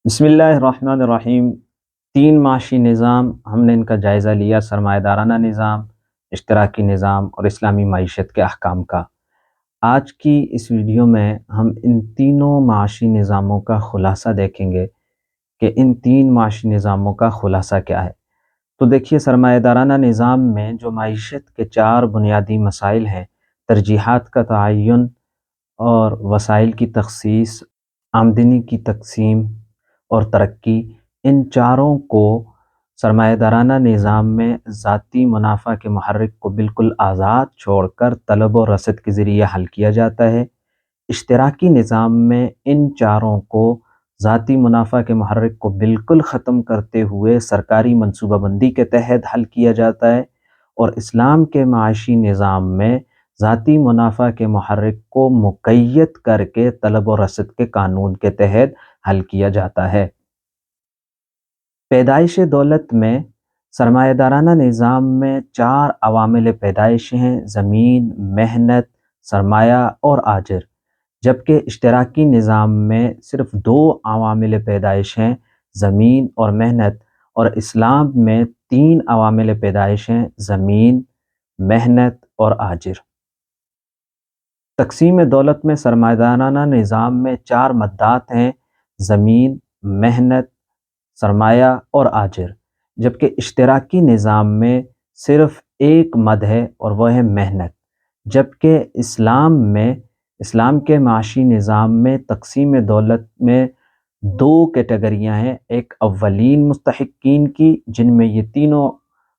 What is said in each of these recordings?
بسم اللہ الرحمن الرحیم۔ تین معاشی نظام ہم نے ان کا جائزہ لیا: سرمایہ دارانہ نظام، اشتراکی نظام اور اسلامی معیشت کے احکام کا۔ آج کی اس ویڈیو میں ہم ان تینوں معاشی نظاموں کا خلاصہ دیکھیں گے کہ ان تین معاشی نظاموں کا خلاصہ کیا ہے۔ تو دیکھیے، سرمایہ دارانہ نظام میں جو معیشت کے چار بنیادی مسائل ہیں: ترجیحات کا تعین اور وسائل کی تخصیص، آمدنی کی تقسیم اور ترقی، ان چاروں کو سرمایہ دارانہ نظام میں ذاتی منافع کے محرک کو بالکل آزاد چھوڑ کر طلب و رسد کے ذریعے حل کیا جاتا ہے۔ اشتراکی نظام میں ان چاروں کو ذاتی منافع کے محرک کو بالکل ختم کرتے ہوئے سرکاری منصوبہ بندی کے تحت حل کیا جاتا ہے، اور اسلام کے معاشی نظام میں ذاتی منافع کے محرک کو مقید کر کے طلب و رسد کے قانون کے تحت حل کیا جاتا ہے۔ پیدائش دولت میں سرمایہ دارانہ نظام میں چار عوامل پیدائش ہیں: زمین، محنت، سرمایہ اور آجر، جبکہ اشتراکی نظام میں صرف دو عوامل پیدائش ہیں: زمین اور محنت، اور اسلام میں تین عوامل پیدائش ہیں: زمین، محنت اور آجر۔ تقسیم دولت میں سرمایہ دارانہ نظام میں چار مدات ہیں: زمین، محنت، سرمایہ اور آجر، جبکہ اشتراکی نظام میں صرف ایک مد ہے اور وہ ہے محنت۔ جبکہ اسلام کے معاشی نظام میں تقسیم دولت میں دو کیٹیگریاں ہیں: ایک اولین مستحقین کی، جن میں یہ تینوں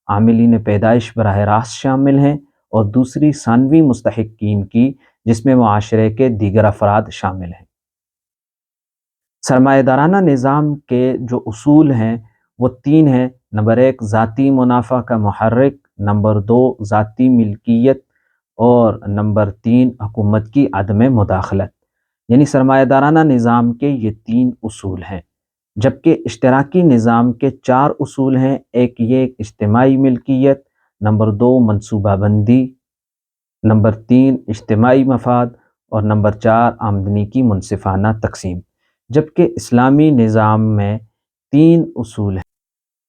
عاملین پیدائش براہ راست شامل ہیں، اور دوسری ثانوی مستحقین کی، جس میں معاشرے کے دیگر افراد شامل ہیں۔ سرمایہ دارانہ نظام کے جو اصول ہیں وہ تین ہیں: نمبر ایک، ذاتی منافع کا محرک; نمبر دو، ذاتی ملکیت; اور نمبر تین، حکومت کی عدم مداخلت۔ یعنی سرمایہ دارانہ نظام کے یہ تین اصول ہیں، جبکہ اشتراکی نظام کے چار اصول ہیں: ایک یہ اجتماعی ملکیت، نمبر دو منصوبہ بندی، نمبر تین اجتماعی مفاد، اور نمبر چار آمدنی کی منصفانہ تقسیم۔ جبکہ اسلامی نظام میں تین اصول ہیں: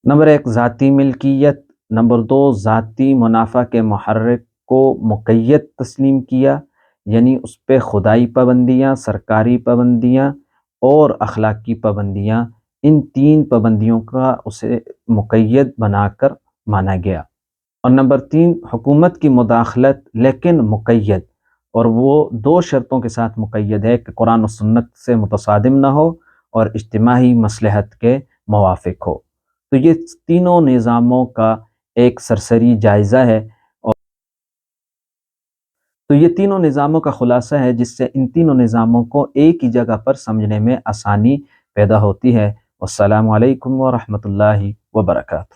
نمبر ایک ذاتی ملکیت، نمبر دو ذاتی منافع کے محرک کو مقید تسلیم کیا، یعنی اس پہ خدائی پابندیاں، سرکاری پابندیاں اور اخلاقی پابندیاں، ان تین پابندیوں کا اسے مقید بنا کر مانا گیا۔ اور نمبر تین حکومت کی مداخلت، لیکن مقید، اور وہ دو شرطوں کے ساتھ مقید ہے کہ قرآن و سنت سے متصادم نہ ہو اور اجتماعی مصلحت کے موافق ہو۔ تو یہ تینوں نظاموں کا ایک سرسری جائزہ ہے، اور تو یہ تینوں نظاموں کا خلاصہ ہے، جس سے ان تینوں نظاموں کو ایک ہی جگہ پر سمجھنے میں آسانی پیدا ہوتی ہے۔ والسلام علیکم ورحمۃ اللہ وبرکاتہ۔